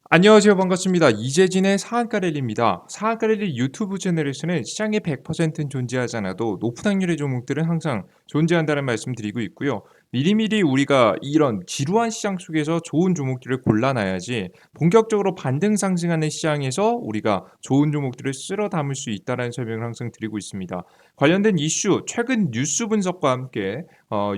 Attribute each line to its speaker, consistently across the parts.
Speaker 1: 안녕하세요. 반갑습니다. 이재진의 상한가 랠리입니다. 상한가 랠리 유튜브 채널에서는 시장의 100%는 존재하지 않아도 높은 확률의 종목들은 항상 존재한다는 말씀 드리고 있고요. 미리미리 우리가 이런 지루한 시장 속에서 좋은 종목들을 골라놔야지 본격적으로 반등 상승하는 시장에서 우리가 좋은 종목들을 쓸어 담을 수 있다는 설명을 항상 드리고 있습니다. 관련된 이슈, 최근 뉴스 분석과 함께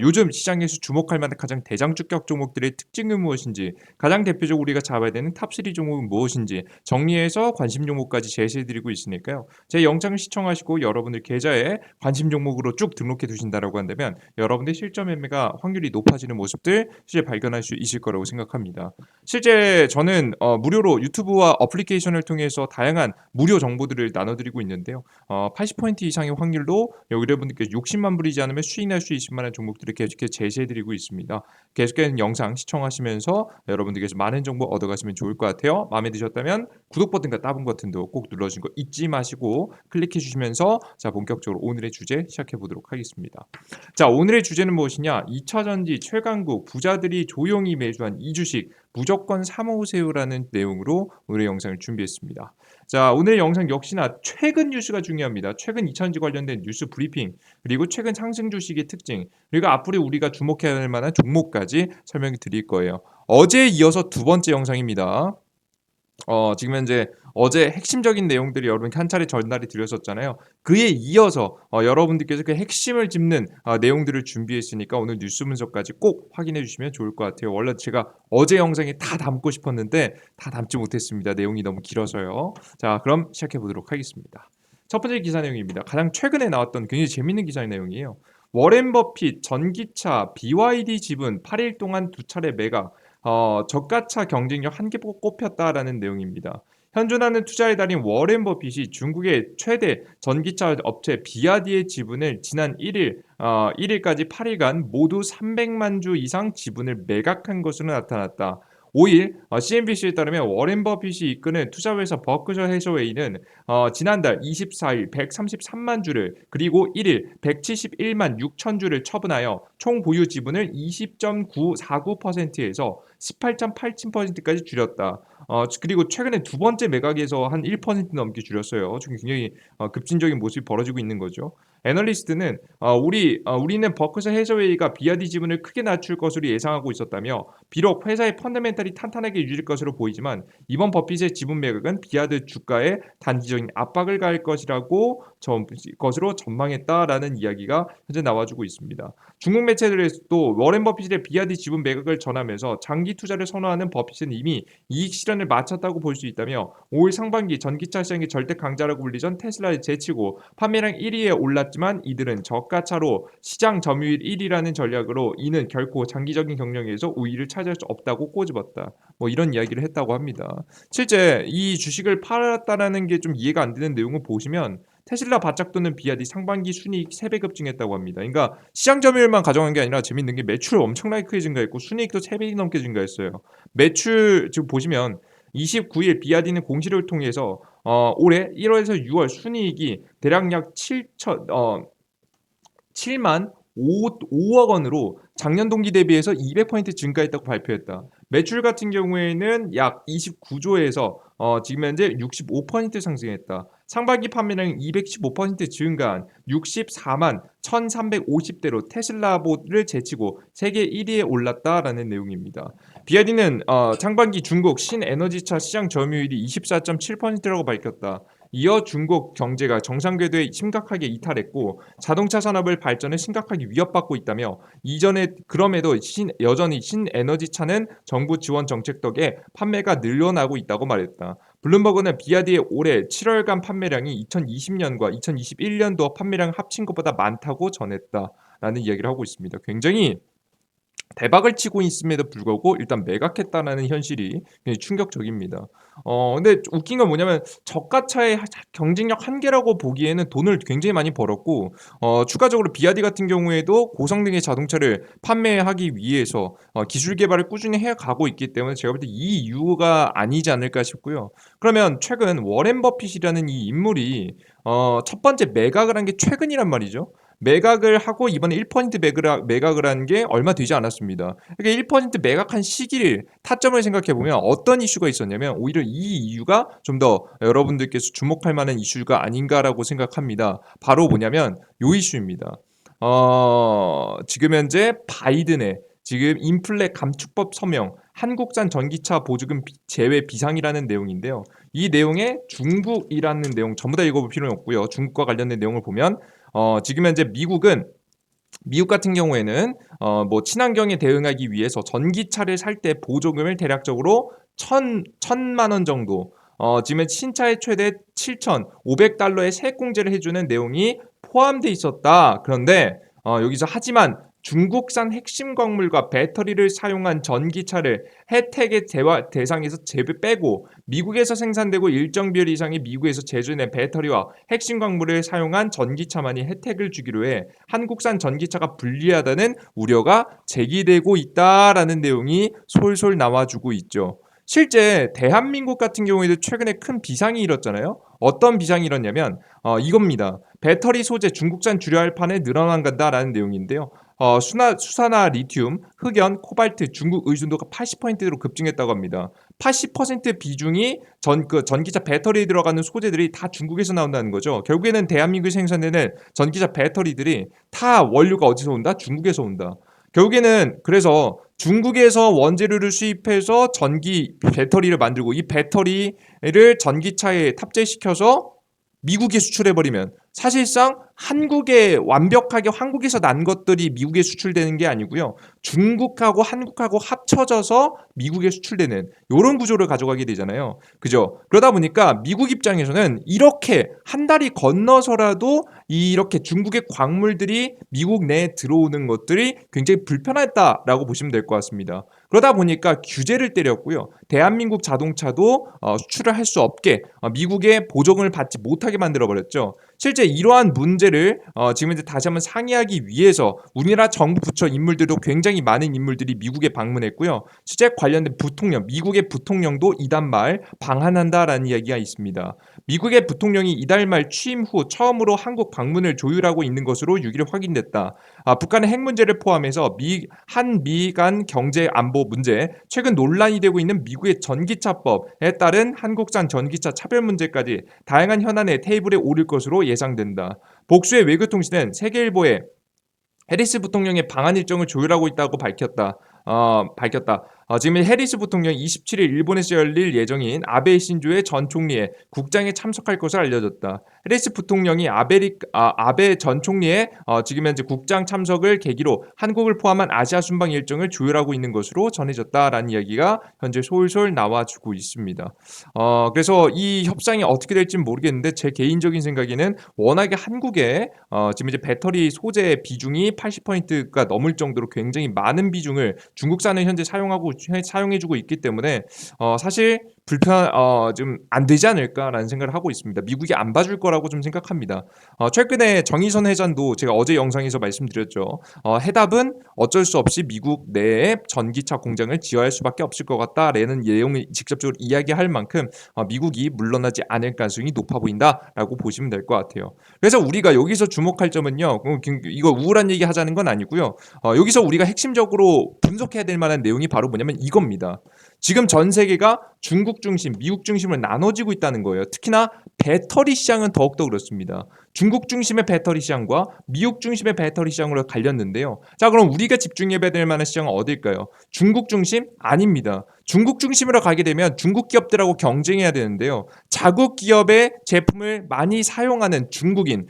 Speaker 1: 요즘 시장에서 주목할 만한 가장 대장주격 종목들의 특징은 무엇인지, 가장 대표적으로 우리가 잡아야 되는 탑3 종목은 무엇인지 정리해서 관심 종목까지 제시해 드리고 있으니까요. 제 영상을 시청하시고 여러분들 계좌에 관심 종목으로 쭉 등록해 두신다라고 한다면 여러분들 실전 매매가 확률이 높아지는 모습들 실제 발견할 수 있을 거라고 생각합니다. 실제 저는 무료로 유튜브와 어플리케이션을 통해서 다양한 무료 정보들을 나눠드리고 있는데요. 80% 이상의 확률로 여러분들께 60만 불이지 않으면 수익날 수 있을 만한 종목들을 계속해서 제시해드리고 있습니다. 계속해서 영상 시청하시면서 여러분들께서 많은 정보 얻어가시면 좋을 것 같아요. 마음에 드셨다면 구독 버튼과 따봉 버튼도 꼭 눌러주신 거 잊지 마시고 클릭해 주시면서 자 본격적으로 오늘의 주제 시작해 보도록 하겠습니다. 자 오늘의 주제는 무엇이냐? 2차전지 최강국 부자들이 조용히 매수한 이 주식 무조건 사모으세요라는 내용으로 오늘의 영상을 준비했습니다. 자 오늘의 영상 역시나 최근 뉴스가 중요합니다. 최근 2차전지 관련된 뉴스 브리핑 그리고 최근 상승 주식의 특징 그리고 앞으로 우리가 주목해야 할 만한 종목까지 설명을 드릴 거예요. 어제에 이어서 두 번째 영상입니다. 지금 현재 어제 핵심적인 내용들이 여러분께 한 차례 전달이 드렸었잖아요. 그에 이어서 여러분들께서 그 핵심을 짚는 내용들을 준비했으니까 오늘 뉴스 분석까지 꼭 확인해 주시면 좋을 것 같아요. 원래 제가 어제 영상에 다 담고 싶었는데 다 담지 못했습니다. 내용이 너무 길어서요. 자, 그럼 시작해 보도록 하겠습니다. 첫 번째 기사 내용입니다. 가장 최근에 나왔던 굉장히 재밌는 기사 내용이에요. 워렌 버핏 전기차 BYD 지분 8일 동안 두 차례 매각 저가차 경쟁력 한계보고 꼽혔다라는 내용입니다. 현존하는 투자의 달인 워렌 버핏이 중국의 최대 전기차 업체 비아디의 지분을 지난 1일까지 8일간 모두 300만 주 이상 지분을 매각한 것으로 나타났다. 5일 CNBC에 따르면 워렌 버핏이 이끄는 투자회사 버크셔 해서웨이는 지난달 24일 133만 주를 그리고 1일 171만 6천 주를 처분하여 총 보유 지분을 20.949%에서 18.87%까지 줄였다. 그리고 최근에 두 번째 매각에서 한 1% 넘게 줄였어요. 지금 굉장히 급진적인 모습이 벌어지고 있는 거죠. 애널리스트는 우리는 버크셔 해서웨이가 비아디 지분을 크게 낮출 것으로 예상하고 있었다며 비록 회사의 펀더멘탈이 탄탄하게 유지될 것으로 보이지만 이번 버핏의 지분 매각은 비아드 주가에 단기적인 압박을 가할 것으로 전망했다라는 이야기가 현재 나와주고 있습니다. 중국 매체들에서도 워렌 버핏의 비아드 지분 매각을 전하면서 장기 투자를 선호하는 버핏은 이미 이익 실현을 마쳤다고 볼 수 있다며 5일 상반기 전기차 시장의 절대 강자라고 불리던 테슬라를 제치고 판매량 1위에 올랐지만 이들은 저가차로 시장 점유율 1위라는 전략으로 이는 결코 장기적인 경쟁에서 우위를 차지할 수 없다고 꼬집었다. 뭐 이런 이야기를 했다고 합니다. 실제 이 주식을 팔았다라는 게 좀 이해가 안 되는 내용을 보시면 테슬라 바짝 도는 비아디 상반기 순이익 3배 급증했다고 합니다. 그러니까 시장 점유율만 가져간 게 아니라 재밌는 게 매출 엄청나게 크게 증가했고 순이익도 3배 넘게 증가했어요. 매출 지금 보시면 29일 비아디는 공시를 통해서 올해 1월에서 6월 순이익이 대략 약 7만 5억 원으로 작년 동기 대비해서 200% 증가했다고 발표했다. 매출 같은 경우에는 약 29조에서 지금 현재 65% 상승했다. 상반기 판매량이 215% 증가한 64만 1,350대로 테슬라를 제치고 세계 1위에 올랐다라는 내용입니다. 비아디는 상반기 중국 신에너지차 시장 점유율이 24.7%라고 밝혔다. 이어 중국 경제가 정상 궤도에 심각하게 이탈했고 자동차 산업을 발전을 심각하게 위협받고 있다며 이전에 그럼에도 여전히 신에너지차는 정부 지원 정책 덕에 판매가 늘어나고 있다고 말했다. 블룸버그는 비아디의 올해 7월간 판매량이 2020년과 2021년도 판매량 합친 것보다 많다고 전했다라는 이야기를 하고 있습니다. 굉장히 대박을 치고 있음에도 불구하고 일단 매각했다라는 현실이 굉장히 충격적입니다. 근데 웃긴 건 뭐냐면 저가차의 경쟁력 한계라고 보기에는 돈을 굉장히 많이 벌었고 추가적으로 비아디 같은 경우에도 고성능의 자동차를 판매하기 위해서 기술 개발을 꾸준히 해 가고 있기 때문에 제가 볼 때 이 이유가 아니지 않을까 싶고요. 그러면 최근 워렌 버핏이라는 이 인물이 첫 번째 매각을 한 게 최근이란 말이죠. 매각을 하고 이번에 1% 매각을 한 게 얼마 되지 않았습니다. 그러니까 1% 매각한 시기를 타점을 생각해 보면 어떤 이슈가 있었냐면 오히려 이 이유가 좀 더 여러분들께서 주목할 만한 이슈가 아닌가라고 생각합니다. 바로 뭐냐면 요 이슈입니다. 지금 현재 바이든의 지금 인플레 감축법 서명, 한국산 전기차 보조금 제외 비상이라는 내용인데요. 이 내용에 중국이라는 내용 전부 다 읽어볼 필요는 없고요. 중국과 관련된 내용을 보면 지금 현재 미국 같은 경우에는 뭐 친환경에 대응하기 위해서 전기차를 살 때 보조금을 대략적으로 천만 원 정도 지금 신차의 최대 7,500달러의 세액 공제를 해주는 내용이 포함돼 있었다. 그런데 여기서 하지만 중국산 핵심 광물과 배터리를 사용한 전기차를 혜택의 대상에서 빼고 미국에서 생산되고 일정 비율 이상의 미국에서 제조된 배터리와 핵심 광물을 사용한 전기차만이 혜택을 주기로 해 한국산 전기차가 불리하다는 우려가 제기되고 있다라는 내용이 솔솔 나와주고 있죠. 실제 대한민국 같은 경우에도 최근에 큰 비상이 일었잖아요. 어떤 비상이 일었냐면 이겁니다. 배터리 소재 중국산 주류 알판에 늘어난다라는 내용인데요. 수산화 리튬, 흑연, 코발트, 중국 의존도가 80%로 급증했다고 합니다. 80% 비중이 전기차 배터리에 들어가는 소재들이 다 중국에서 나온다는 거죠. 결국에는 대한민국에 생산되는 전기차 배터리들이 다 원료가 어디서 온다? 중국에서 온다. 결국에는 그래서 중국에서 원재료를 수입해서 배터리를 만들고 이 배터리를 전기차에 탑재시켜서 미국에 수출해버리면 사실상 완벽하게 한국에서 난 것들이 미국에 수출되는 게 아니고요. 중국하고 한국하고 합쳐져서 미국에 수출되는 이런 구조를 가져가게 되잖아요. 그죠? 그러다 보니까 미국 입장에서는 이렇게 한 달이 건너서라도 이렇게 중국의 광물들이 미국 내에 들어오는 것들이 굉장히 불편했다라고 보시면 될 것 같습니다. 그러다 보니까 규제를 때렸고요. 대한민국 자동차도 수출을 할 수 없게 미국의 보조금을 받지 못하게 만들어버렸죠. 실제 이러한 문제를 지금 이제 다시 한번 상의하기 위해서 우리나라 정부 부처 인물들도 굉장히 많은 인물들이 미국에 방문했고요. 실제 관련된 미국의 부통령도 이달 말 방한한다라는 이야기가 있습니다. 미국의 부통령이 이달 말 취임 후 처음으로 한국 방문을 조율하고 있는 것으로 6일 확인됐다. 북한의 핵 문제를 포함해서 한미 간 경제 안보 문제, 최근 논란이 되고 있는 미국의 전기차법에 따른 한국산 전기차 차별 문제까지 다양한 현안의 테이블에 오를 것으로 예상된다. 복수의 외교통신은 세계일보에 해리스 부통령의 방한 일정을 조율하고 있다고 밝혔다. 지금 해리스 부통령이 27일 일본에서 열릴 예정인 아베 신조의 전 총리의 국장에 참석할 것을 알려졌다. 해리스 부통령이 아베 전 총리의 지금 현재 국장 참석을 계기로 한국을 포함한 아시아 순방 일정을 조율하고 있는 것으로 전해졌다라는 이야기가 현재 솔솔 나와주고 있습니다. 그래서 이 협상이 어떻게 될지는 모르겠는데 제 개인적인 생각에는 워낙에 한국에 지금 이제 배터리 소재 비중이 80%가 넘을 정도로 굉장히 많은 비중을 중국산을 현재 사용해주고 있기 때문에 사실 좀 안 되지 않을까라는 생각을 하고 있습니다. 미국이 안 봐줄 거라고 좀 생각합니다. 최근에 정의선 회장도 제가 어제 영상에서 말씀드렸죠. 해답은 어쩔 수 없이 미국 내에 전기차 공장을 지어야 할 수밖에 없을 것 같다라는 내용을 직접적으로 이야기할 만큼 미국이 물러나지 않을 가능성이 높아 보인다라고 보시면 될 것 같아요. 그래서 우리가 여기서 주목할 점은요. 이거 우울한 얘기 하자는 건 아니고요. 여기서 우리가 핵심적으로 분석해야 될 만한 내용이 바로 뭐냐면 이겁니다. 지금 전 세계가 중국 중심, 미국 중심으로 나눠지고 있다는 거예요. 특히나 배터리 시장은 더욱더 그렇습니다. 중국 중심의 배터리 시장과 미국 중심의 배터리 시장으로 갈렸는데요. 자, 그럼 우리가 집중해야 될 만한 시장은 어딜까요? 중국 중심? 아닙니다. 중국 중심으로 가게 되면 중국 기업들하고 경쟁해야 되는데요. 자국 기업의 제품을 많이 사용하는 중국인,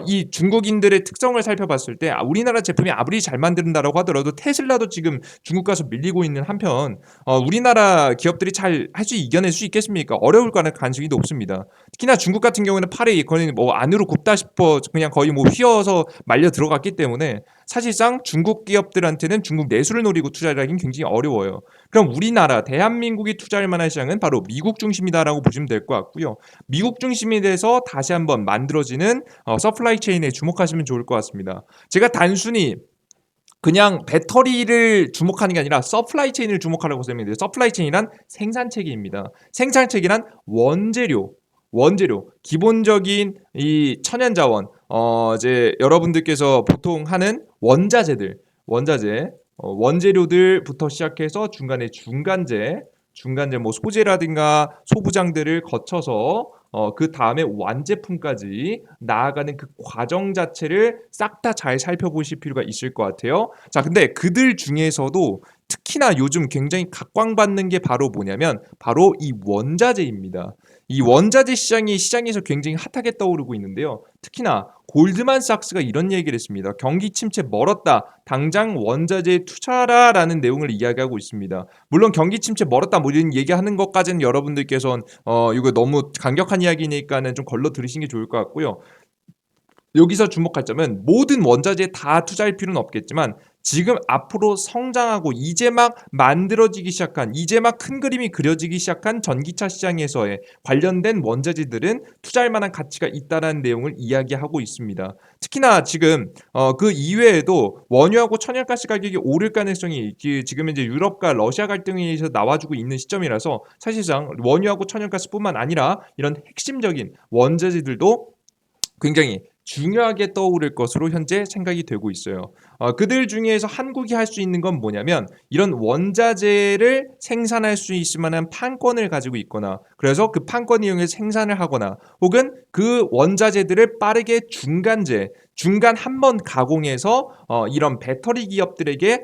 Speaker 1: 이 중국인들의 특성을 살펴봤을 때 우리나라 제품이 아무리 잘 만든다라고 하더라도 테슬라도 지금 중국 가서 밀리고 있는 한편 우리나라 기업들이 잘 이겨낼 수 있겠습니까? 어려울 가능성이 높습니다. 특히나 중국 같은 경우는 팔이 거의 뭐 안으로 굽다 싶어 그냥 거의 뭐 휘어서 말려 들어갔기 때문에 사실상 중국 기업들한테는 중국 내수를 노리고 투자를 하긴 굉장히 어려워요. 그럼 우리나라 대한민국이 투자할 만한 시장은 바로 미국 중심이다라고 보시면 될 것 같고요. 미국 중심이 돼서 다시 한번 만들어지는 서플라이 체인에 주목하시면 좋을 것 같습니다. 제가 단순히 그냥 배터리를 주목하는 게 아니라 서플라이 체인을 주목하라고 설명드려요. 서플라이 체인이란 생산체계입니다. 생산체계란 원재료, 기본적인 이 천연자원, 이제 여러분들께서 보통 하는 원자재, 원재료들부터 시작해서 중간에 중간재 뭐 소재라든가 소부장들을 거쳐서 그다음에 완제품까지 나아가는 그 과정 자체를 싹 다 잘 살펴보실 필요가 있을 것 같아요. 자, 근데 그들 중에서도 특히나 요즘 굉장히 각광받는 게 바로 뭐냐면 바로 이 원자재입니다. 이 원자재 시장이 시장에서 굉장히 핫하게 떠오르고 있는데요. 특히나 골드만삭스가 이런 얘기를 했습니다. 경기 침체 멀었다. 당장 원자재에 투자라라는 내용을 이야기하고 있습니다. 물론 경기 침체 멀었다 뭐 이런 얘기하는 것까지는 여러분들께서는 이거 너무 강력한 이야기니까는 좀 걸러 들으시는 게 좋을 것 같고요. 여기서 주목할 점은 모든 원자재에 다 투자할 필요는 없겠지만 지금 앞으로 성장하고 이제 막 만들어지기 시작한 이제 막 큰 그림이 그려지기 시작한 전기차 시장에서의 관련된 원자재들은 투자할 만한 가치가 있다는 내용을 이야기하고 있습니다. 특히나 지금 그 이외에도 원유하고 천연가스 가격이 오를 가능성이 지금 이제 유럽과 러시아 갈등에서 나와주고 있는 시점이라서 사실상 원유하고 천연가스뿐만 아니라 이런 핵심적인 원자재들도 굉장히 중요하게 떠오를 것으로 현재 생각이 되고 있어요. 그들 중에서 한국이 할 수 있는 건 뭐냐면 이런 원자재를 생산할 수 있을 만한 판권을 가지고 있거나 그래서 그 판권 이용해서 생산을 하거나 혹은 그 원자재들을 빠르게 중간 한 번 가공해서 이런 배터리 기업들에게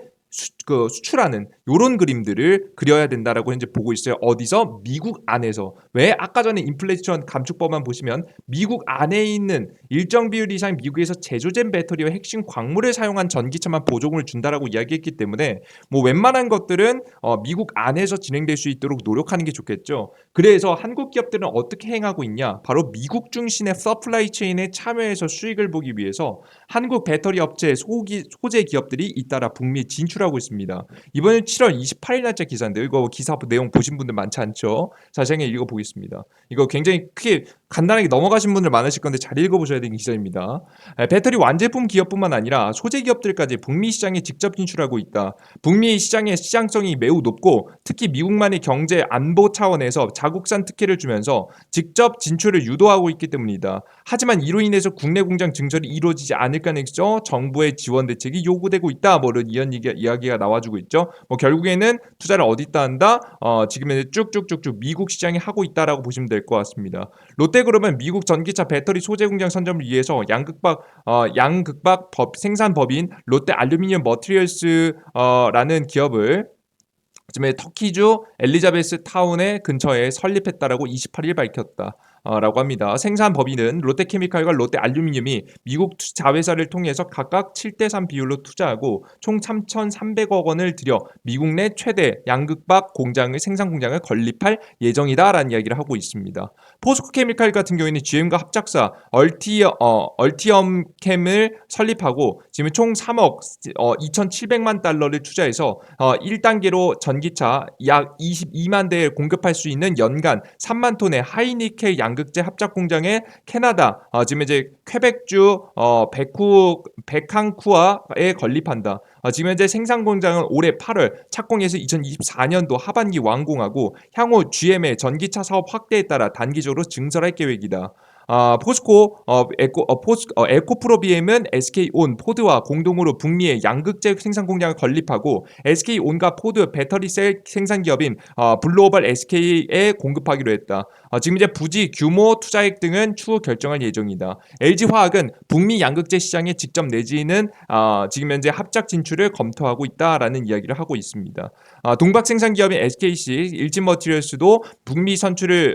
Speaker 1: 수출하는 요런 그림들을 그려야 된다라고 현재 보고 있어요. 어디서? 미국 안에서. 왜? 아까 전에 인플레이션 감축법만 보시면 미국 안에 있는 일정 비율 이상 미국에서 제조된 배터리와 핵심 광물을 사용한 전기차만 보조금을 준다라고 이야기했기 때문에 뭐 웬만한 것들은 미국 안에서 진행될 수 있도록 노력하는 게 좋겠죠. 그래서 한국 기업들은 어떻게 행하고 있냐? 바로 미국 중심의 서플라이 체인에 참여해서 수익을 보기 위해서 한국 배터리 업체 소재 기업들이 잇따라 북미에 진출하고 있습니다. 이번에 7월 28일 날짜 기사인데 이거 기사 내용 보신 분들 많지 않죠? 자세하게 읽어보겠습니다. 이거 굉장히 크게 간단하게 넘어가신 분들 많으실 건데 잘 읽어보셔야 되는 기사입니다. 배터리 완제품 기업뿐만 아니라 소재 기업들까지 북미 시장에 직접 진출하고 있다. 북미 시장의 시장성이 매우 높고 특히 미국만의 경제 안보 차원에서 자국산 특혜를 주면서 직접 진출을 유도하고 있기 때문이다. 하지만 이로 인해서 국내 공장 증설이 이루어지지 않을 가능성 정부의 지원 대책이 요구되고 있다. 뭐 이런 이야기가 나와주고 있죠. 뭐 결국에는 투자를 어디다 한다? 지금 쭉쭉쭉쭉 미국 시장에 하고 있다라고 보시면 될 것 같습니다. 롯데그룹은 미국 전기차 배터리 소재 공장 선점을 위해서 양극박 생산법인 롯데 알루미늄 머티리얼스라는 기업을 지금 터키주 엘리자베스 타운의 근처에 설립했다라고 28일 밝혔다. 라고 합니다. 생산 법인은 롯데케미칼과 롯데알루미늄이 미국 자회사를 통해서 각각 7대3 비율로 투자하고 총 3,300억 원을 들여 미국 내 최대 양극박 생산 공장을 건립할 예정이다라는 이야기를 하고 있습니다. 포스코케미칼 같은 경우에는 GM과 합작사 얼티엄캠을 설립하고 지금 총 3억 2,700만 달러를 투자해서 1단계로 전기차 약 22만 대에 공급할 수 있는 연간 3만 톤의 하이니켈 양극재 합작 공장에 캐나다 지금 이제 퀘벡주 베캉쿠아에 건립한다. 지금 현재 생산 공장은 올해 8월 착공해서 2024년도 하반기 완공하고 향후 GM의 전기차 사업 확대에 따라 단기적으로 증설할 계획이다. 포스코 에코프로비엠은 SK온, 포드와 공동으로 북미의 양극재 생산 공장을 건립하고 SK온과 포드 배터리셀 생산 기업인 블루오발 SK에 공급하기로 했다. 지금 이제 부지 규모, 투자액 등은 추후 결정할 예정이다. LG화학은 북미 양극재 시장에 직접 내지는 지금 현재 합작 진출을 검토하고 있다라는 이야기를 하고 있습니다. 동박 생산 기업인 SKC, 일진머티리얼스도 북미 진출을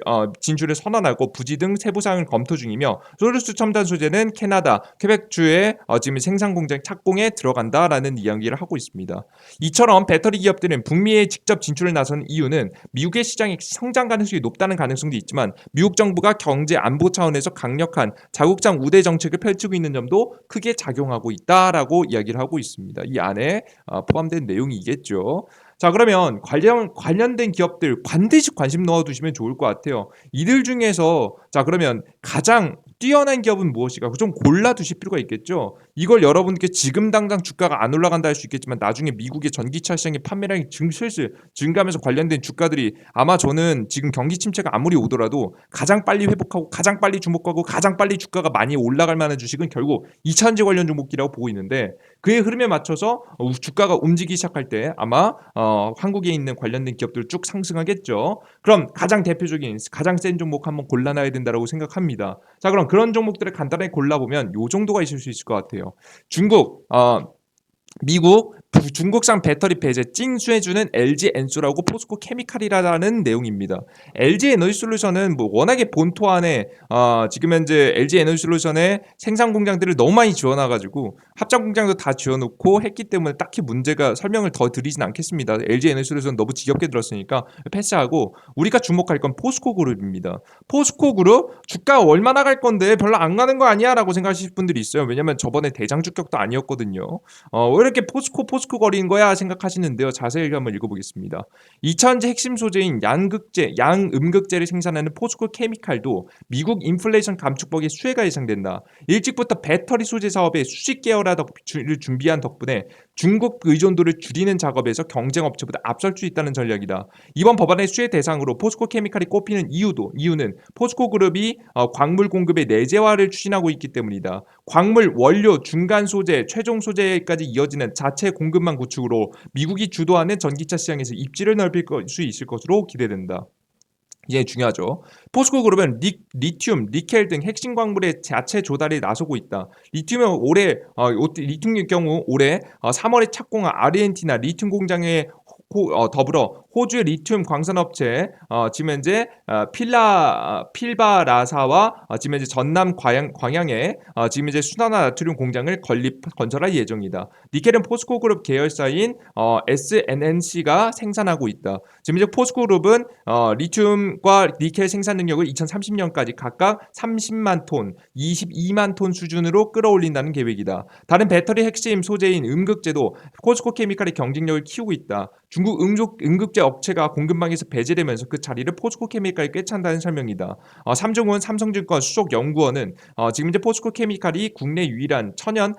Speaker 1: 선언하고 부지 등 세부 사항을 검토 중이며 소르스 첨단 소재는 캐나다 퀘벡주의 지금 생산 공장 착공에 들어간다라는 이야기를 하고 있습니다. 이처럼 배터리 기업들은 북미에 직접 진출을 나선 이유는 미국의 시장의 성장 가능성이 높다는 가능성도 있지만 미국 정부가 경제 안보 차원에서 강력한 자국장 우대 정책을 펼치고 있는 점도 크게 작용하고 있다라고 이야기를 하고 있습니다. 이 안에 포함된 내용이겠죠. 자, 그러면 관련된 기업들 반드시 관심 넣어두시면 좋을 것 같아요. 이들 중에서 자, 그러면 가장 뛰어난 기업은 무엇일까? 좀 골라두실 필요가 있겠죠. 이걸 여러분께 지금 당장 주가가 안 올라간다 할 수 있겠지만 나중에 미국의 전기차 시장의 판매량이 슬슬 증가하면서 관련된 주가들이 아마 저는 지금 경기 침체가 아무리 오더라도 가장 빨리 회복하고 가장 빨리 주목하고 가장 빨리 주가가 많이 올라갈 만한 주식은 결국 2차전지 관련 종목이라고 보고 있는데 그의 흐름에 맞춰서 주가가 움직이기 시작할 때 아마 한국에 있는 관련된 기업들 쭉 상승하겠죠. 그럼 가장 대표적인 가장 센 종목 한번 골라놔야 된다고 생각합니다. 자, 그럼 그런 종목들을 간단하게 골라보면 요 정도가 있을 수 있을 것 같아요. 중국, 미국, 중국산 배터리 폐재 찡수해주는 LG 엔소라고 포스코 케미칼이라는 내용입니다. LG 에너지솔루션은 뭐 워낙에 본토 안에 지금 현재 LG 에너지솔루션의 생산 공장들을 너무 많이 지어놔가지고 합작 공장도 다 지어놓고 했기 때문에 딱히 문제가 설명을 더 드리진 않겠습니다. LG 에너지솔루션 너무 지겹게 들었으니까 패스하고 우리가 주목할 건 포스코 그룹입니다. 포스코 그룹 주가 얼마나 갈 건데 별로 안 가는 거 아니야라고 생각하실 분들이 있어요. 왜냐면 저번에 대장 주격도 아니었거든요. 왜 이렇게 포스코 거리는 거야 생각하시는데요. 자세히 한번 읽어보겠습니다. 2차전지 핵심 소재인 양음극재를 생산하는 포스코 케미칼도 미국 인플레이션 감축법의 수혜가 예상된다. 일찍부터 배터리 소재 사업에 수십 개월을 준비한 덕분에 중국 의존도를 줄이는 작업에서 경쟁 업체보다 앞설 수 있다는 전략이다. 이번 법안의 수혜 대상으로 포스코 케미칼이 꼽히는 이유는 포스코 그룹이 광물 공급의 내재화를 추진하고 있기 때문이다. 광물, 원료, 중간 소재, 최종 소재까지 이어지는 자체 공급망 구축으로 미국이 주도하는 전기차 시장에서 입지를 넓힐 수 있을 것으로 기대된다. 이게 중요하죠. 포스코 그룹은 리튬, 니켈 등 핵심 광물의 자체 조달에 나서고 있다. 리튬의 경우 올해 3월에 착공한 아르헨티나 리튬 공장에 더불어 호주의 리튬 광산업체 지금 현재 필바라사와 지금 현재 전남 광양에 지금 현재 수산화 나트륨 공장을 건설할 예정이다. 니켈은 포스코 그룹 계열사인 SNNC가 생산하고 있다. 지금 현재 포스코 그룹은 리튬과 니켈 생산 능력을 2030년까지 각각 30만 톤, 22만 톤 수준으로 끌어올린다는 계획이다. 다른 배터리 핵심 소재인 음극재도 포스코 케미칼의 경쟁력을 키우고 있다. 중국 음극재 업체가 공급망에서 배제되면서 그 자리를 포스코 케미칼이 꿰찬다는 설명이다. 삼중은 삼성증권 수석연구원은 지금 이제 포스코 케미칼이 국내 유일한 천연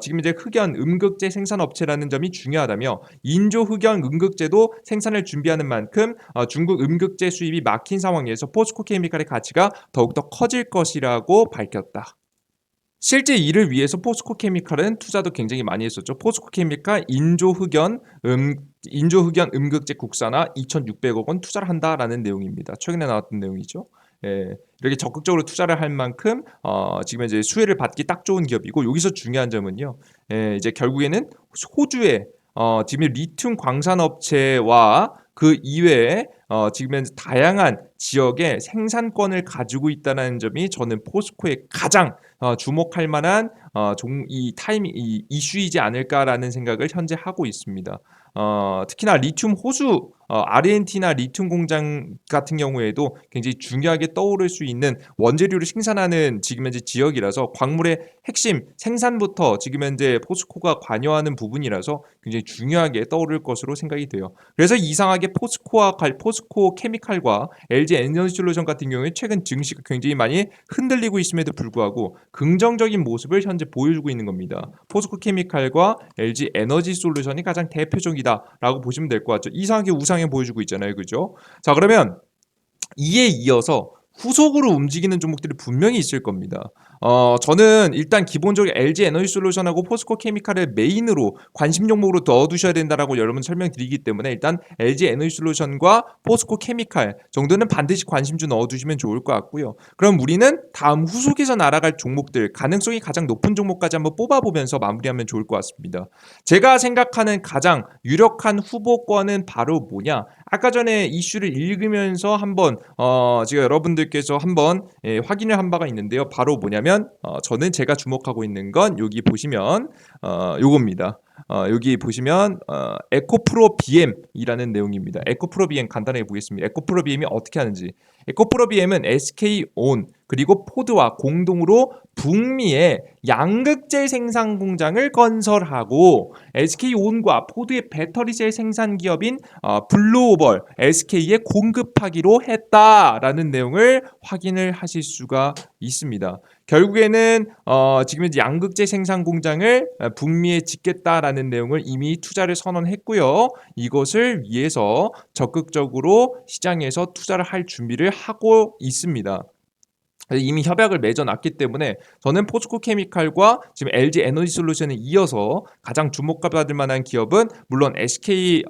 Speaker 1: 지금 이제 흑연 음극재 생산 업체라는 점이 중요하다며 인조 흑연 음극재도 생산을 준비하는 만큼 중국 음극재 수입이 막힌 상황에서 포스코 케미칼의 가치가 더욱더 커질 것이라고 밝혔다. 실제 이를 위해서 포스코 케미칼은 투자도 굉장히 많이 했었죠. 포스코 케미칼 인조흑연 음극재 국산화 2,600억 원 투자를 한다라는 내용입니다. 최근에 나왔던 내용이죠. 예, 이렇게 적극적으로 투자를 할 만큼 지금 이제 수혜를 받기 딱 좋은 기업이고 여기서 중요한 점은요. 이제 결국에는 호주의 지금 리튬 광산 업체와 그 이외에 지금 현재 다양한 지역의 생산권을 가지고 있다는 점이 저는 포스코의 가장 주목할 만한 이 이슈이지 않을까라는 생각을 현재 하고 있습니다. 특히나 리튬 호주 아르헨티나 리튬 공장 같은 경우에도 굉장히 중요하게 떠오를 수 있는 원재료를 생산하는 지금 현재 지역이라서 광물의 핵심 생산부터 지금 현재 포스코가 관여하는 부분이라서 굉장히 중요하게 떠오를 것으로 생각이 돼요. 그래서 이상하게 포스코 케미칼과 LG 에너지솔루션 같은 경우에 최근 증시가 굉장히 많이 흔들리고 있음에도 불구하고 긍정적인 모습을 현재 보여주고 있는 겁니다. 포스코 케미칼과 LG 에너지솔루션이 가장 대표적이다라고 보시면 될 것 같죠. 이상하게 우상해 보여주고 있잖아요, 그죠? 자, 그러면 이에 이어서 후속으로 움직이는 종목들이 분명히 있을 겁니다. 저는 일단 기본적으로 LG 에너지솔루션하고 포스코 케미칼을 메인으로 관심 종목으로 넣어두셔야 된다라고 여러분 설명드리기 때문에 일단 LG 에너지솔루션과 포스코 케미칼 정도는 반드시 관심주 넣어두시면 좋을 것 같고요. 그럼 우리는 다음 후속에서 날아갈 종목들 가능성이 가장 높은 종목까지 한번 뽑아보면서 마무리하면 좋을 것 같습니다. 제가 생각하는 가장 유력한 후보권은 바로 뭐냐? 아까 전에 이슈를 읽으면서 한번 제가 여러분들께서 한번 확인을 한 바가 있는데요. 바로 뭐냐면 저는 제가 주목하고 있는 건 여기 보시면 요겁니다. 여기 보시면 에코프로 BM이라는 내용입니다. 에코프로 BM 간단하게 보겠습니다. 에코프로 BM이 어떻게 하는지. 에코프로 BM은 SK온 그리고 포드와 공동으로 북미에 양극재 생산 공장을 건설하고 SK온과 포드의 배터리셀 생산 기업인 블루오벌 SK에 공급하기로 했다라는 내용을 확인을 하실 수가 있습니다. 결국에는 지금 이제 양극재 생산 공장을 북미에 짓겠다라는 내용을 이미 투자를 선언했고요. 이것을 위해서 적극적으로 시장에서 투자를 할 준비를 하고 있습니다. 이미 협약을 맺어놨기 때문에 저는 포스코 케미칼과 지금 LG 에너지 솔루션에 이어서 가장 주목받을 만한 기업은 물론 SK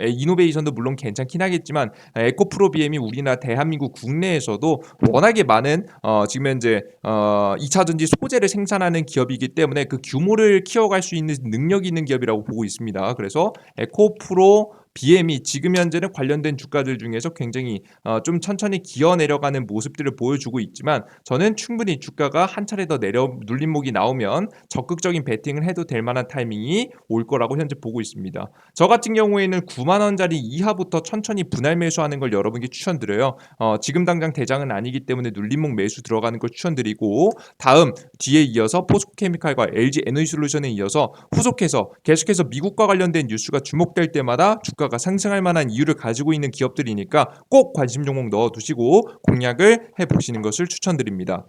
Speaker 1: 이노베이션도 물론 괜찮긴 하겠지만 에코프로비엠이 우리나라 대한민국 국내에서도 워낙에 많은 지금 현재 2차 전지 소재를 생산하는 기업이기 때문에 그 규모를 키워갈 수 있는 능력이 있는 기업이라고 보고 있습니다. 그래서 에코프로 BM이 지금 현재는 관련된 주가들 중에서 굉장히 좀 천천히 기어 내려가는 모습들을 보여주고 있지만 저는 충분히 주가가 한 차례 더 눌림목이 나오면 적극적인 베팅을 해도 될 만한 타이밍이 올 거라고 현재 보고 있습니다. 저 같은 경우에는 9만 원짜리 이하부터 천천히 분할 매수하는 걸 여러분께 추천드려요. 지금 당장 대장은 아니기 때문에 눌림목 매수 들어가는 걸 추천드리고 다음 뒤에 이어서 포스코케미칼과 LG 에너지솔루션에 이어서 후속해서 계속해서 미국과 관련된 뉴스가 주목될 때마다 주가가 상승할 만한 이유를 가지고 있는 기업들이니까 꼭 관심 종목 넣어두시고 공략을 해보시는 것을 추천드립니다.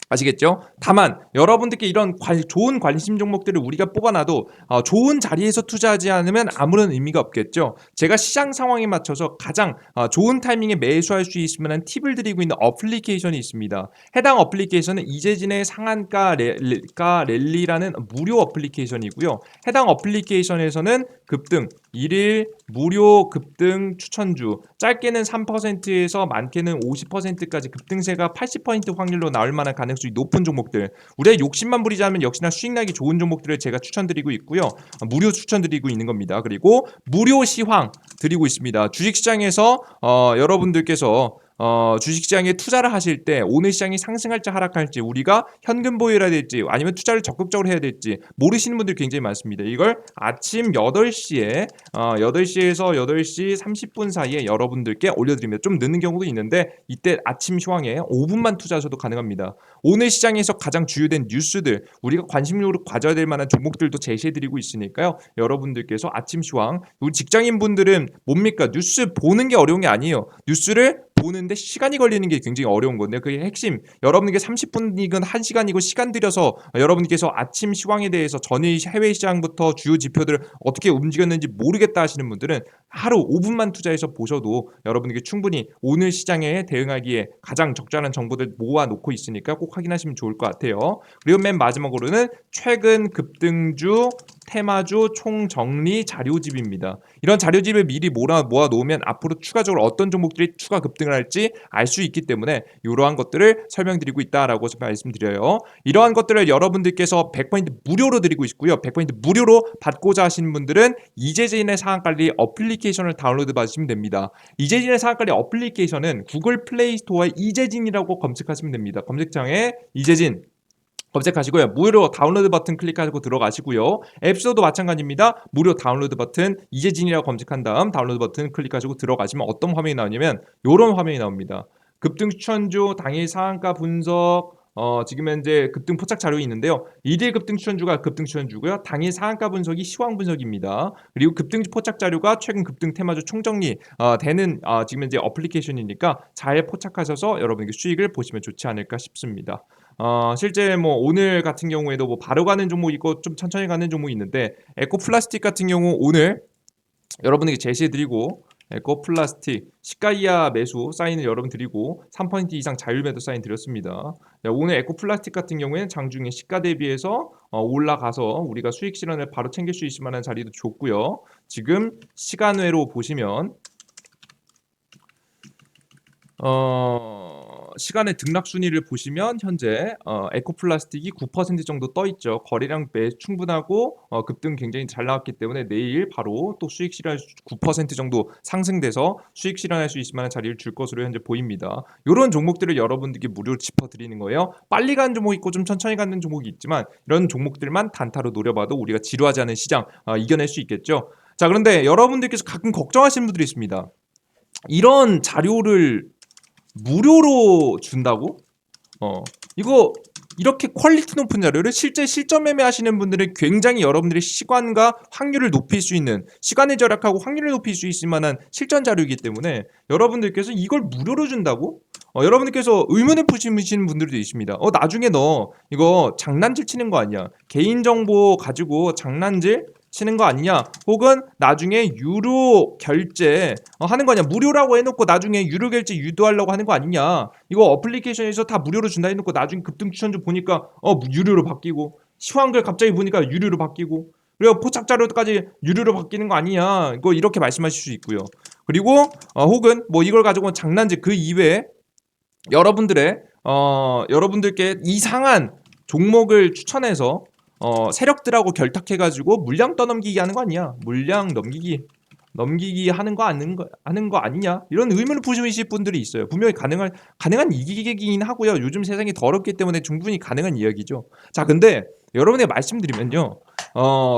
Speaker 1: 아시겠죠? 다만 여러분들께 이런 좋은 관심 종목들을 우리가 뽑아놔도 좋은 자리에서 투자하지 않으면 아무런 의미가 없겠죠. 제가 시장 상황에 맞춰서 가장 좋은 타이밍에 매수할 수 있을 만한 팁을 드리고 있는 어플리케이션이 있습니다. 해당 어플리케이션은 이재진의 상한가 랠리라는 무료 어플리케이션이고요. 해당 어플리케이션에서는 급등 1일 무료 급등 추천주 짧게는 3%에서 많게는 50%까지 급등세가 80% 확률로 나올 만한 가능성이 높은 종목들 우리가 욕심만 부리지 않으면 역시나 수익나기 좋은 종목들을 제가 추천드리고 있고요. 무료 추천드리고 있는 겁니다. 그리고 무료 시황 드리고 있습니다. 주식시장에서 여러분들께서 주식시장에 투자를 하실 때 오늘 시장이 상승할지 하락할지 우리가 현금 보유를 해야 될지 아니면 투자를 적극적으로 해야 될지 모르시는 분들이 굉장히 많습니다. 이걸 아침 8시에서 8시 30분 사이에 여러분들께 올려드립니다. 좀 늦는 경우도 있는데 이때 아침 시황에 5분만 투자하셔도 가능합니다. 오늘 시장에서 가장 주요된 뉴스들 우리가 관심적으로 가져야 될 만한 종목들도 제시해드리고 있으니까요. 여러분들께서 아침 시황 우리 직장인분들은 뭡니까? 뉴스 보는 게 어려운 게 아니에요. 뉴스를 보는데 시간이 걸리는 게 굉장히 어려운 건데요. 그게 핵심. 여러분에게 30분이건 1시간이고 시간 들여서 여러분께서 아침 시황에 대해서 전일 해외 시장부터 주요 지표들 어떻게 움직였는지 모르겠다 하시는 분들은 하루 5분만 투자해서 보셔도 여러분에게 충분히 오늘 시장에 대응하기에 가장 적절한 정보들 모아놓고 있으니까 꼭 확인하시면 좋을 것 같아요. 그리고 맨 마지막으로는 최근 급등주 테마주 총정리 자료집입니다. 이런 자료집을 미리 모아 놓으면 앞으로 추가적으로 어떤 종목들이 추가 급등을 할지 알 수 있기 때문에 이러한 것들을 설명드리고 있다라고 말씀드려요. 이러한 것들을 여러분들께서 100% 무료로 드리고 있고요. 100% 무료로 받고자 하시는 분들은 이재진의 상한관리 어플리케이션을 다운로드 받으시면 됩니다. 이재진의 상한관리 어플리케이션은 구글 플레이 스토어에 이재진이라고 검색하시면 됩니다. 검색창에 이재진 검색하시고요. 무료 다운로드 버튼 클릭하고 들어가시고요. 앱스토어도 마찬가지입니다. 무료 다운로드 버튼 이재진이라고 검색한 다음 다운로드 버튼 클릭하시고 들어가시면 어떤 화면이 나오냐면 이런 화면이 나옵니다. 급등 추천주, 당일 상한가 분석, 지금 현재 급등 포착 자료가 있는데요. 1일 급등 추천주가 급등 추천주고요. 당일 상한가 분석이 시황 분석입니다. 그리고 급등 포착 자료가 최근 급등 테마주 총정리 되는 지금 현재 어플리케이션이니까 잘 포착하셔서 여러분에게 수익을 보시면 좋지 않을까 싶습니다. 실제 뭐 오늘 같은 경우에도 뭐 바로 가는 종목 있고 좀 천천히 가는 종목이 있는데 에코플라스틱 같은 경우 오늘 여러분에게 제시해드리고 에코플라스틱 시가 이하 매수 사인을 여러분 드리고 3% 이상 자율매도 사인 드렸습니다. 오늘 에코플라스틱 같은 경우에는 장중에 시가 대비해서 올라가서 우리가 수익 실현을 바로 챙길 수 있을 만한 자리도 좋고요. 지금 시간외로 보시면 시간의 등락 순위를 보시면 현재 에코플라스틱이 9% 정도 떠 있죠. 거래량 충분하고 급등 굉장히 잘 나왔기 때문에 내일 바로 또 수익 실현 9% 정도 상승돼서 수익 실현할 수 있을 만한 자리를 줄 것으로 현재 보입니다. 이런 종목들을 여러분들께 무료로 짚어드리는 거예요. 빨리 가는 종목 있고 좀 천천히 가는 종목이 있지만 이런 종목들만 단타로 노려봐도 우리가 지루하지 않은 시장 이겨낼 수 있겠죠. 자, 그런데 여러분들께서 가끔 걱정하시는 분들이 있습니다. 이런 자료를 무료로 준다고? 이거 이렇게 퀄리티 높은 자료를 실제 실전 매매하시는 분들은 굉장히 여러분들의 시간과 확률을 높일 수 있는, 시간을 절약하고 확률을 높일 수 있을 만한 실전 자료이기 때문에 여러분들께서 이걸 무료로 준다고? 여러분들께서 의문을 푸시는 분들도 있습니다. 나중에 너 이거 장난질 치는 거 아니야? 개인정보 가지고 장난질 치는 거 아니냐? 혹은 나중에 유료 결제 하는 거 아니야? 무료라고 해놓고 나중에 유료 결제 유도하려고 하는 거 아니냐? 이거 어플리케이션에서 다 무료로 준다 해놓고 나중에 급등 추천주 보니까 유료로 바뀌고, 시황글 갑자기 보니까 유료로 바뀌고, 그리고 포착 자료까지 유료로 바뀌는 거 아니냐? 이거 이렇게 말씀하실 수 있고요. 그리고 혹은 뭐 이걸 가지고 장난질 그 이외에 여러분들께 이상한 종목을 추천해서 세력들하고 결탁해가지고 물량 떠넘기기 하는 거 아니야? 물량 넘기기 하는 거 아니냐? 이런 의문을 부으실 분들이 있어요. 분명히 가능한 이기기긴 하고요. 요즘 세상이 더럽기 때문에 충분히 가능한 이야기죠. 자, 근데 여러분에게 말씀드리면요.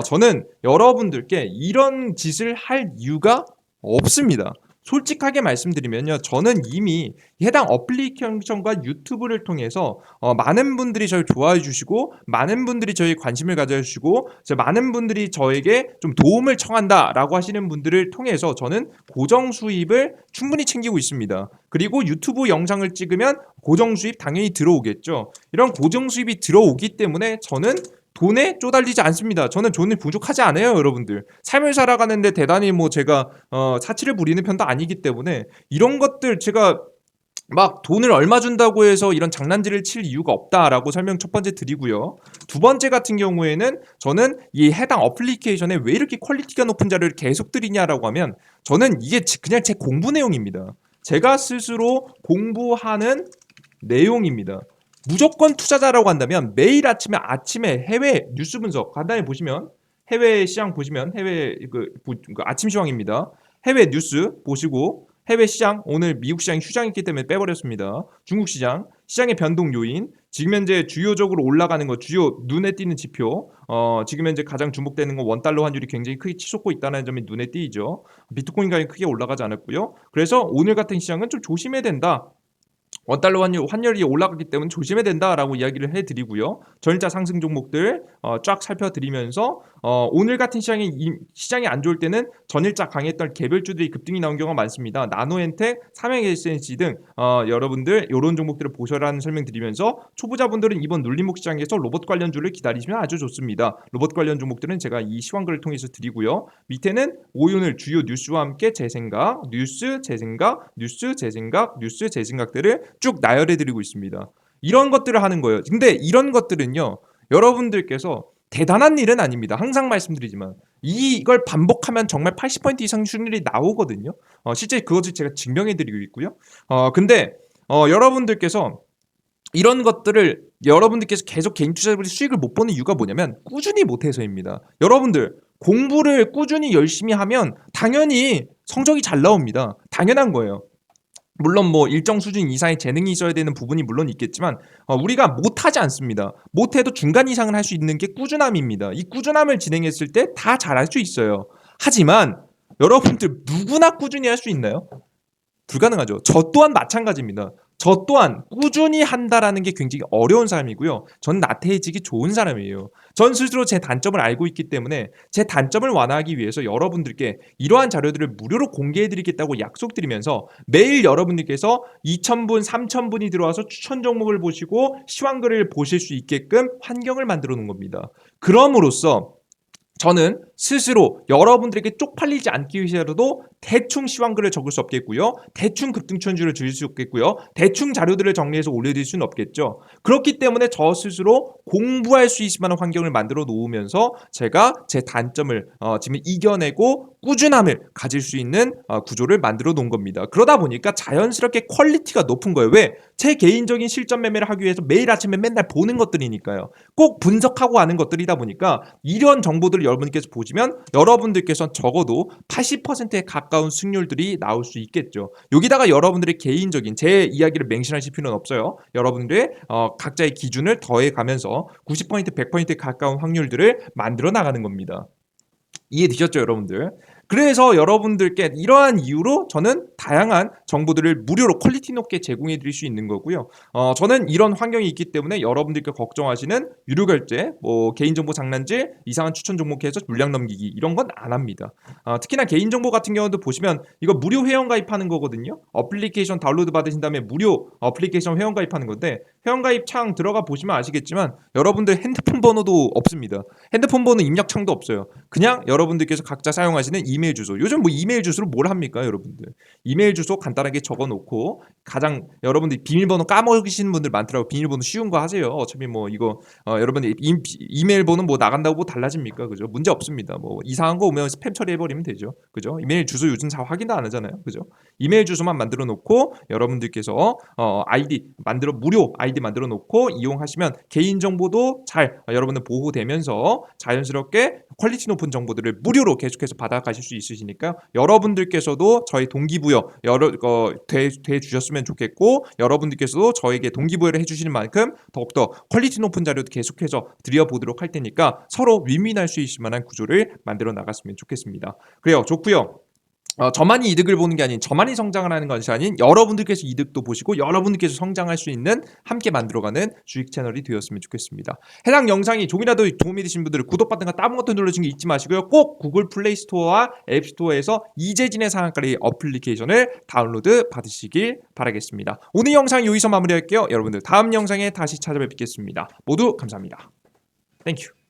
Speaker 1: 저는 여러분들께 이런 짓을 할 이유가 없습니다. 솔직하게 말씀드리면요. 저는 이미 해당 어플리케이션과 유튜브를 통해서 많은 분들이 저를 좋아해 주시고, 많은 분들이 저에게 관심을 가져주시고, 많은 분들이 저에게 좀 도움을 청한다라고 하시는 분들을 통해서 저는 고정 수입을 충분히 챙기고 있습니다. 그리고 유튜브 영상을 찍으면 고정 수입 당연히 들어오겠죠. 이런 고정 수입이 들어오기 때문에 저는 돈에 쪼달리지 않습니다. 저는 돈이 부족하지 않아요, 여러분들. 삶을 살아가는데 대단히 뭐 제가 사치를 부리는 편도 아니기 때문에 이런 것들 제가 막 돈을 얼마 준다고 해서 이런 장난질을 칠 이유가 없다라고 설명 첫 번째 드리고요. 두 번째 같은 경우에는 저는 이 해당 어플리케이션에 왜 이렇게 퀄리티가 높은 자료를 계속 드리냐라고 하면 저는 이게 그냥 제 공부 내용입니다. 제가 스스로 공부하는 내용입니다. 무조건 투자자라고 한다면 매일 아침에 해외 뉴스 분석 간단히 보시면, 해외 시장 보시면 해외 그 아침 시황입니다. 해외 뉴스 보시고, 해외 시장 오늘 미국 시장이 휴장했기 때문에 빼버렸습니다. 중국 시장의 변동 요인, 지금 현재 주요적으로 올라가는 거, 주요 눈에 띄는 지표, 지금 현재 가장 주목되는 건 원달러 환율이 굉장히 크게 치솟고 있다는 점이 눈에 띄죠. 비트코인 가격이 크게 올라가지 않았고요. 그래서 오늘 같은 시장은 좀 조심해야 된다. 원달러 환율이 올라가기 때문에 조심해야 된다라고 이야기를 해드리고요. 전일자 상승 종목들 쫙 살펴드리면서 오늘 같은 시장이 안 좋을 때는 전일자 강했던 개별주들이 급등이 나온 경우가 많습니다. 나노엔텍, 삼양 SNC 등 여러분들 이런 종목들을 보셔라는 설명드리면서 초보자분들은 이번 눌림목 시장에서 로봇 관련주를 기다리시면 아주 좋습니다. 로봇 관련 종목들은 제가 이 시황글을 통해서 드리고요. 밑에는 오늘 주요 뉴스와 함께 제 생각, 뉴스, 제 생각들을 쭉 나열해드리고 있습니다. 이런 것들을 하는 거예요. 근데 이런 것들은요, 여러분들께서 대단한 일은 아닙니다. 항상 말씀드리지만 이걸 반복하면 정말 80% 이상 수익률이 나오거든요. 실제 그것을 제가 증명해드리고 있고요. 근데 여러분들께서 이런 것들을 여러분들께서 계속 개인 투자자들이 수익을 못 보는 이유가 뭐냐면 꾸준히 못해서입니다. 여러분들 공부를 꾸준히 열심히 하면 당연히 성적이 잘 나옵니다. 당연한 거예요. 물론 뭐 일정 수준 이상의 재능이 있어야 되는 부분이 물론 있겠지만 우리가 못하지 않습니다. 못해도 중간 이상을 할 수 있는 게 꾸준함입니다. 이 꾸준함을 진행했을 때 다 잘할 수 있어요. 하지만 여러분들 누구나 꾸준히 할 수 있나요? 불가능하죠. 저 또한 마찬가지입니다. 저 또한 꾸준히 한다라는 게 굉장히 어려운 사람이고요. 전 나태해지기 좋은 사람이에요. 전 스스로 제 단점을 알고 있기 때문에 제 단점을 완화하기 위해서 여러분들께 이러한 자료들을 무료로 공개해드리겠다고 약속드리면서 매일 여러분들께서 2,000분, 3,000분이 들어와서 추천 종목을 보시고 시황글을 보실 수 있게끔 환경을 만들어 놓은 겁니다. 그럼으로써 저는 스스로 여러분들에게 쪽팔리지 않기 위해서라도 대충 시황글을 적을 수 없겠고요. 대충 급등천주를 드릴 수 없겠고요. 대충 자료들을 정리해서 올려드릴 수는 없겠죠. 그렇기 때문에 저 스스로 공부할 수 있을 만한 환경을 만들어 놓으면서 제가 제 단점을 지금 이겨내고 꾸준함을 가질 수 있는 구조를 만들어 놓은 겁니다. 그러다 보니까 자연스럽게 퀄리티가 높은 거예요. 왜? 제 개인적인 실전 매매를 하기 위해서 매일 아침에 맨날 보는 것들이니까요. 꼭 분석하고 하는 것들이다 보니까 이런 정보들을 여러분께서 보시면 여러분들께서 적어도 80%에 가까운 수익률들이 나올 수 있겠죠. 여기다가 여러분들의 개인적인 제 이야기를 맹신하실 필요는 없어요. 여러분들의 각자의 기준을 더해가면서 90% 100%에 가까운 확률들을 만들어 나가는 겁니다. 이해되셨죠, 여러분들? 그래서 여러분들께 이러한 이유로 저는 다양한 정보들을 무료로 퀄리티 높게 제공해 드릴 수 있는 거고요. 저는 이런 환경이 있기 때문에 여러분들께 걱정하시는 유료 결제, 뭐 개인정보 장난질, 이상한 추천 종목해서 물량 넘기기 이런 건 안 합니다. 특히나 개인정보 같은 경우도 보시면 이거 무료 회원 가입하는 거거든요. 어플리케이션 다운로드 받으신 다음에 무료 어플리케이션 회원 가입하는 건데 회원 가입 창 들어가 보시면 아시겠지만 여러분들 핸드폰 번호도 없습니다. 핸드폰 번호 입력 창도 없어요. 그냥 여러분들께서 각자 사용하시는 이메일 주소. 요즘 뭐 이메일 주소로 뭘 합니까, 여러분들? 이메일 주소 간단하게 적어 놓고 가장 여러분들 비밀번호 까먹으시는 분들 많더라고. 비밀번호 쉬운 거 하세요. 어차피 뭐 이거 여러분들 이메일 번호 뭐 나간다고 뭐 달라집니까? 그죠? 문제 없습니다. 뭐 이상한 거 오면 스팸 처리해 버리면 되죠. 그죠? 이메일 주소 요즘 잘 확인도 안 하잖아요. 그죠? 이메일 주소만 만들어 놓고 여러분들께서 아이디 만들어 무료 아이디 만들어 놓고 이용하시면 개인 정보도 잘 여러분들 보호되면서 자연스럽게 퀄리티 높은 정보들을 무료로 계속해서 받아가실 수 있으시니까 여러분들께서도 저희 동기부여 돼 주셨으면 좋겠고 여러분들께서도 저에게 동기부여를 해주시는 만큼 더욱더 퀄리티 높은 자료도 계속해서 드려보도록 할 테니까 서로 윈윈할 수 있을 만한 구조를 만들어 나갔으면 좋겠습니다. 그래요, 좋고요. 저만이 이득을 보는 게 아닌 저만이 성장을 하는 것이 아닌 여러분들께서 이득도 보시고 여러분들께서 성장할 수 있는 함께 만들어가는 주식 채널이 되었으면 좋겠습니다. 해당 영상이 조금이라도 도움이 되신 분들은 구독 버튼과 다른 버튼 눌러주는 거 잊지 마시고요. 꼭 구글 플레이 스토어와 앱 스토어에서 이재진의 상한가리 어플리케이션을 다운로드 받으시길 바라겠습니다. 오늘 영상 여기서 마무리할게요. 여러분들 다음 영상에 다시 찾아뵙겠습니다. 모두 감사합니다. 땡큐.